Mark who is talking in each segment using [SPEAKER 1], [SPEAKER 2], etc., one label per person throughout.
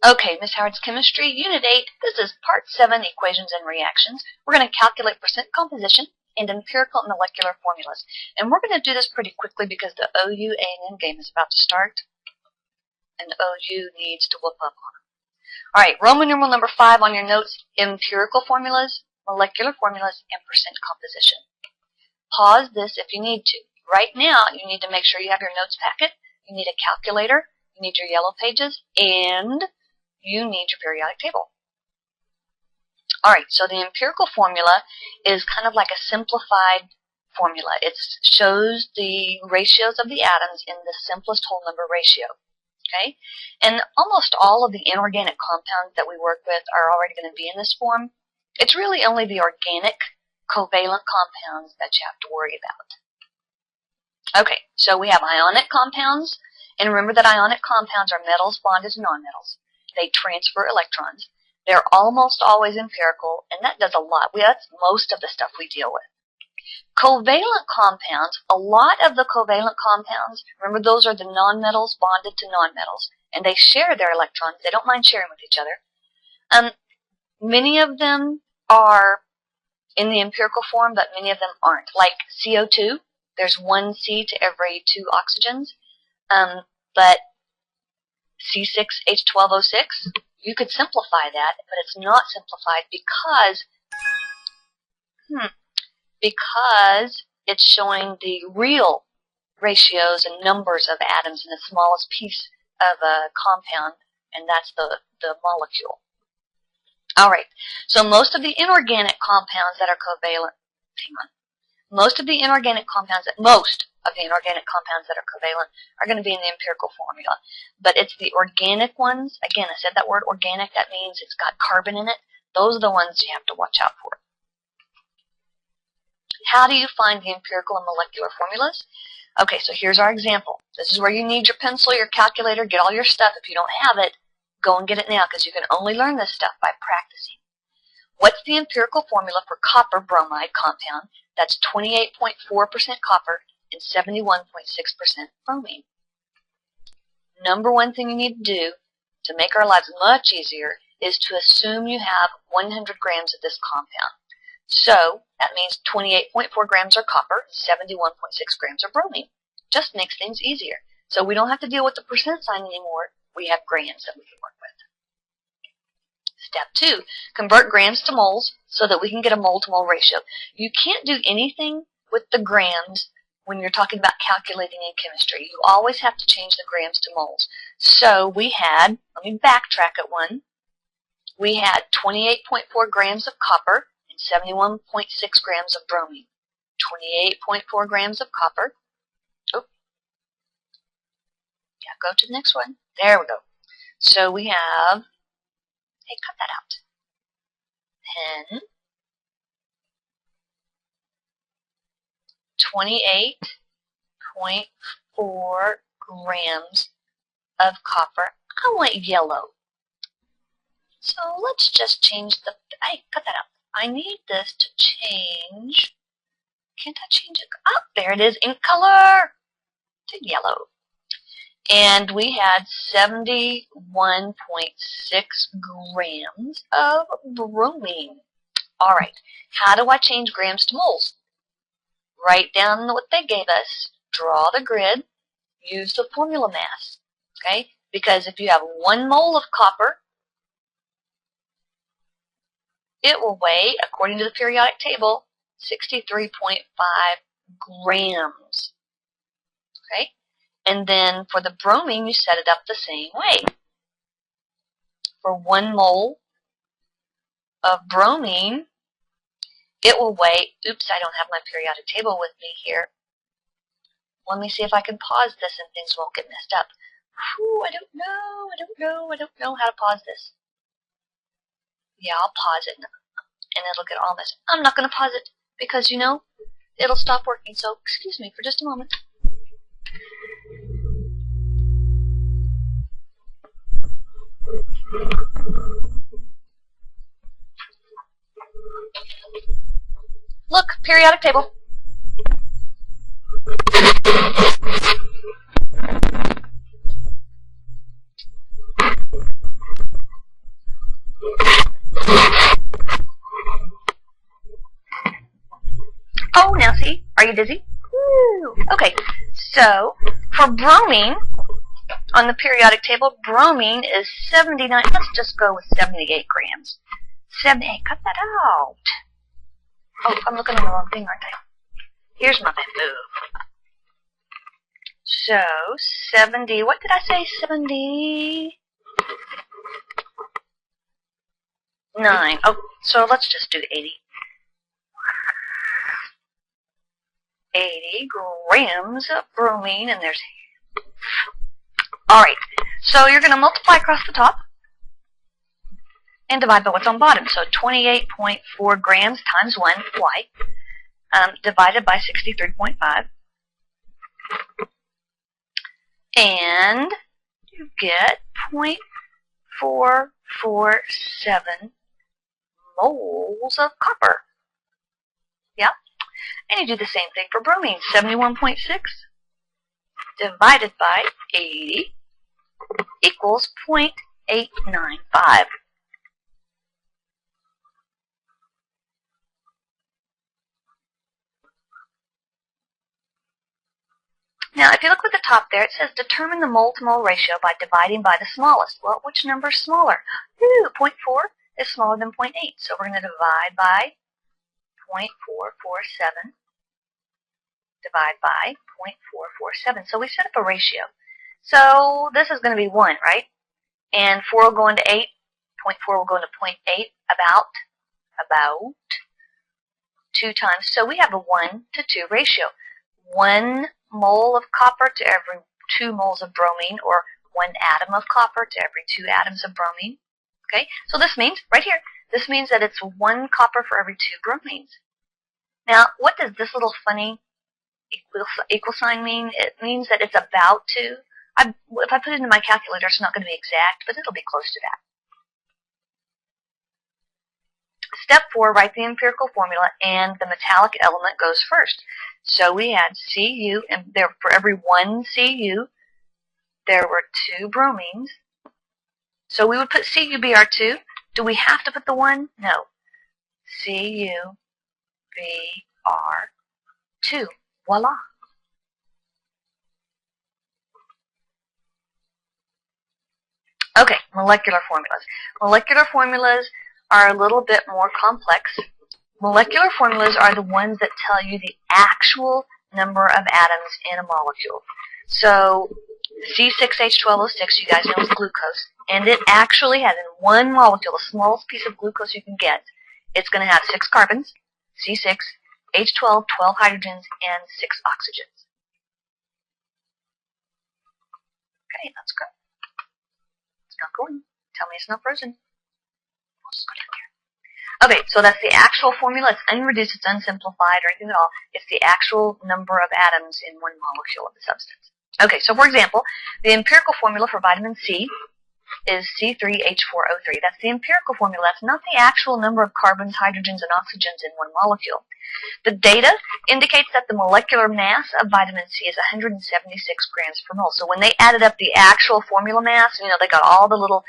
[SPEAKER 1] Okay, Miss Howard's Chemistry, Unit 8. This is Part 7, Equations and Reactions. We're going to calculate percent composition and empirical and molecular formulas. And we're going to do this pretty quickly because the OU A&M game is about to start, and OU needs to whoop up on them. All right, Roman numeral number 5 on your notes, empirical formulas, molecular formulas, and percent composition. Pause this if you need to. Right now, you need to make sure you have your notes packet, you need a calculator, you need your yellow pages, and you need your periodic table. Alright, so the empirical formula is kind of like a simplified formula. It shows the ratios of the atoms in the simplest whole number ratio. Okay? And almost all of the inorganic compounds that we work with are already going to be in this form. It's really only the organic covalent compounds that you have to worry about. Okay, so we have ionic compounds, and remember that ionic compounds are metals bonded to nonmetals. They transfer electrons. They're almost always empirical, and that does a lot. That's most of the stuff we deal with. Covalent compounds, a lot of the covalent compounds, remember those are the nonmetals bonded to nonmetals, and they share their electrons. They don't mind sharing with each other. Many of them are in the empirical form, but many of them aren't. Like CO2, there's one C to every 2 oxygens, but C6H12O6, you could simplify that, but it's not simplified because it's showing the real ratios and numbers of atoms in the smallest piece of a compound, and that's the molecule. Alright, so most of the inorganic compounds that are covalent, most of the inorganic compounds that are covalent are going to be in the empirical formula. But it's the organic ones, again, I said that word organic, that means it's got carbon in it. Those are the ones you have to watch out for. How do you find the empirical and molecular formulas? Okay, so here's our example. This is where you need your pencil, your calculator, get all your stuff. If you don't have it, go and get it now, because you can only learn this stuff by practicing. What's the empirical formula for copper bromide compound? That's 28.4% copper and 71.6% bromine. Number one thing you need to do to make our lives much easier is to assume you have 100 grams of this compound. So that means 28.4 grams are copper, 71.6 grams are bromine. Just makes things easier. So we don't have to deal with the percent sign anymore. We have grams that we can work with. Step 2, convert grams to moles so that we can get a mole-to-mole ratio. You can't do anything with the grams when you're talking about calculating in chemistry. You always have to change the grams to moles. So we had, let me backtrack at one, we had 28.4 grams of copper and 71.6 grams of bromine. 28.4 grams of copper. Oh, yeah, go to the next one. There we go. So we have, hey, cut that out. 28.4 grams of copper. I want yellow. So let's just change the, hey, cut that out. I need this to change. Can't I change it? Oh, there it is in color to yellow. And we had 71.6 grams of bromine. All right, how do I change grams to moles? Write down what they gave us, draw the grid, use the formula mass, okay? Because if you have 1 mole of copper, it will weigh, according to the periodic table, 63.5 grams, okay? And then for the bromine, you set it up the same way. For 1 mole of bromine, it will weigh, oops, I don't have my periodic table with me here. Let me see if I can pause this and things won't get messed up. Whew, I don't know how to pause this. Yeah, I'll pause it and it'll get all messed up. I'm not going to pause it because, you know, it'll stop working. So excuse me for just a moment. Look, periodic table. Are you dizzy? Woo. Okay, so for bromine, on the periodic table, bromine is 79. Let's just go with 78 grams. 78. Cut that out. Oh, I'm looking at the wrong thing, aren't I? Here's my bamboo. So, 70. What did I say? 79. Oh, so let's just do 80. 80 grams of bromine, and there's... Alright, so you're going to multiply across the top and divide by what's on bottom. So 28.4 grams times 1, y, divided by 63.5. And you get 0.447 moles of copper. Yeah? And you do the same thing for bromine. 71.6 divided by 80 equals 0.895. Now, if you look at the top there, it says determine the mole-to-mole ratio by dividing by the smallest. Well, which number is smaller? 0.4 is smaller than 0.8, so we're going to divide by 0.447, divide by 0.447. So we set up a ratio. So this is going to be 1, right? And 4 will go into 8, 0.4 will go into 0.8, about 2 times. So we have a 1 to 2 ratio. 1 mole of copper to every 2 moles of bromine, or 1 atom of copper to every 2 atoms of bromine. Okay, so this means, right here, this means that it's 1 copper for every 2 bromines. Now, what does this little funny equal sign mean? It means that it's about to. If I put it into my calculator, it's not going to be exact, but it'll be close to that. Step 4, write the empirical formula, and the metallic element goes first. So we had Cu, and there for every 1 Cu, there were 2 bromines. So we would put CuBr2. Do we have to put the 1? No. CuBr2. Voila. Okay, molecular formulas. Molecular formulas are a little bit more complex. Molecular formulas are the ones that tell you the actual number of atoms in a molecule. So C6H12O6, you guys know, is glucose, and it actually has in one molecule, the smallest piece of glucose you can get, it's going to have 6 carbons, C6, H12, 12 hydrogens, and 6 oxygens. Okay, that's good. It's not going. Tell me it's not frozen. I'll just go down here. Okay, so that's the actual formula. It's unreduced, it's unsimplified, or anything at all. It's the actual number of atoms in one molecule of the substance. Okay, so for example, the empirical formula for vitamin C is C3H4O3. That's the empirical formula. That's not the actual number of carbons, hydrogens, and oxygens in one molecule. The data indicates that the molecular mass of vitamin C is 176 grams per mole. So when they added up the actual formula mass, you know, they got all the little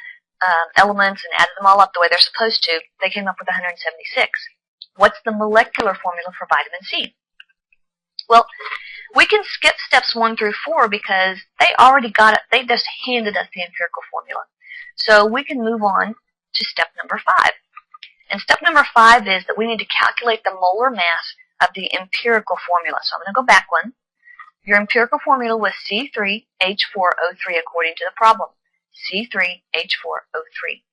[SPEAKER 1] elements and added them all up the way they're supposed to, they came up with 176. What's the molecular formula for vitamin C? Well, we can skip steps 1 through 4 because they already got it. They just handed us the empirical formula. So we can move on to step number 5. And step number 5 is that we need to calculate the molar mass of the empirical formula. So I'm going to go back one. Your empirical formula was C3H4O3 according to the problem. C3H4O3.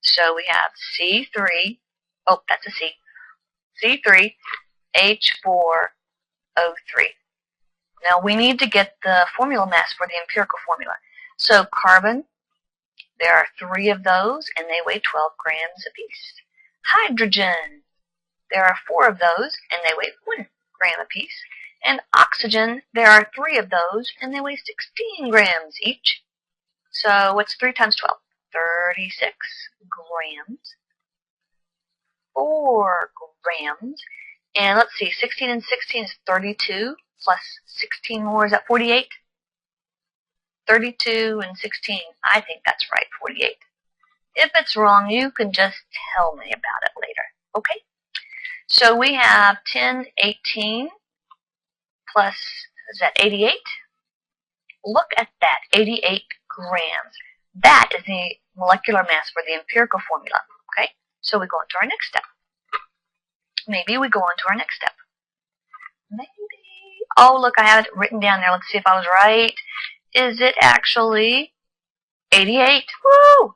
[SPEAKER 1] So we have C3, oh, that's a C, C3H4O3. Now we need to get the formula mass for the empirical formula. So carbon, there are 3 of those, and they weigh 12 grams apiece. Hydrogen, there are 4 of those, and they weigh 1 gram apiece. And oxygen, there are 3 of those, and they weigh 16 grams each. So what's 3 times 12? 36 grams. 4 grams. And let's see, 16 and 16 is 32, plus 16 more, is that 48? 32 and 16, I think that's right, 48. If it's wrong, you can just tell me about it later, okay? So we have 10, 18, plus, is that 88? Look at that, 88 grams. That is the molecular mass for the empirical formula. Okay, so we go on to our next step. Maybe we go on to our next step. Maybe. Oh, look, I have it written down there. Let's see if I was right. Is it actually 88? Woo!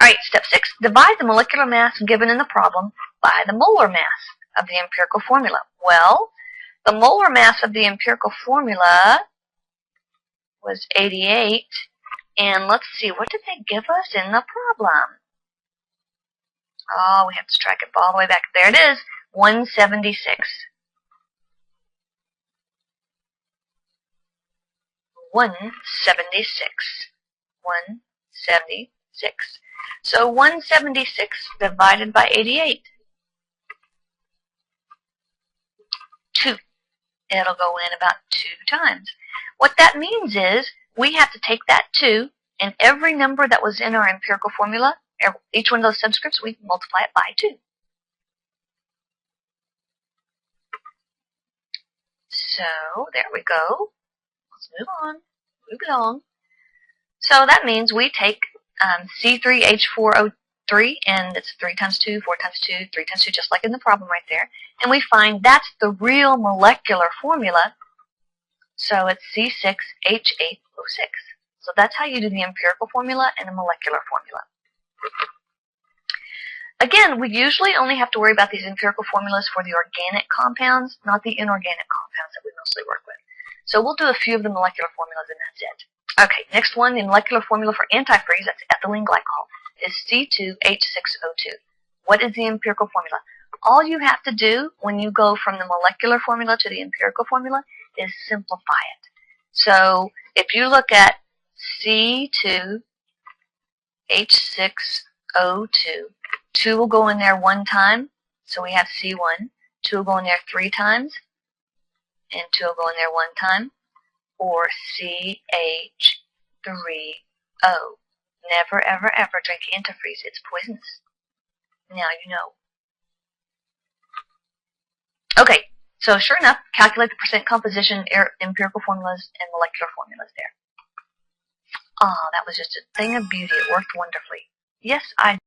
[SPEAKER 1] Alright, step 6. Divide the molecular mass given in the problem by the molar mass of the empirical formula. Well, the molar mass of the empirical formula was 88. And let's see, what did they give us in the problem? Oh, we have to track it all the way back. There it is, 176. 176. 176. So 176 divided by 88. 2. It'll go in about 2 times. What that means is we have to take that 2, and every number that was in our empirical formula, each one of those subscripts, we multiply it by 2. So there we go. Let's move on. Move along. So that means we take C3H4O3, and it's 3 times 2, 4 times 2, 3 times 2, just like in the problem right there. And we find that's the real molecular formula. So it's C6H8O6. So that's how you do the empirical formula and the molecular formula. Again, we usually only have to worry about these empirical formulas for the organic compounds, not the inorganic compounds that we mostly work with. So we'll do a few of the molecular formulas and that's it. Okay, next one, the molecular formula for antifreeze, that's ethylene glycol, is C2H6O2. What is the empirical formula? All you have to do when you go from the molecular formula to the empirical formula is simplify it. So if you look at C2H6O2, 2 will go in there 1 time, so we have C1. 2 will go in there 3 times, and 2 will go in there 1 time, or CH3O. Never, ever, ever drink antifreeze. It's poisonous. Now you know. Okay, so sure enough, calculate the percent composition, empirical formulas, and molecular formulas there. Ah, that was just a thing of beauty. It worked wonderfully. Yes, I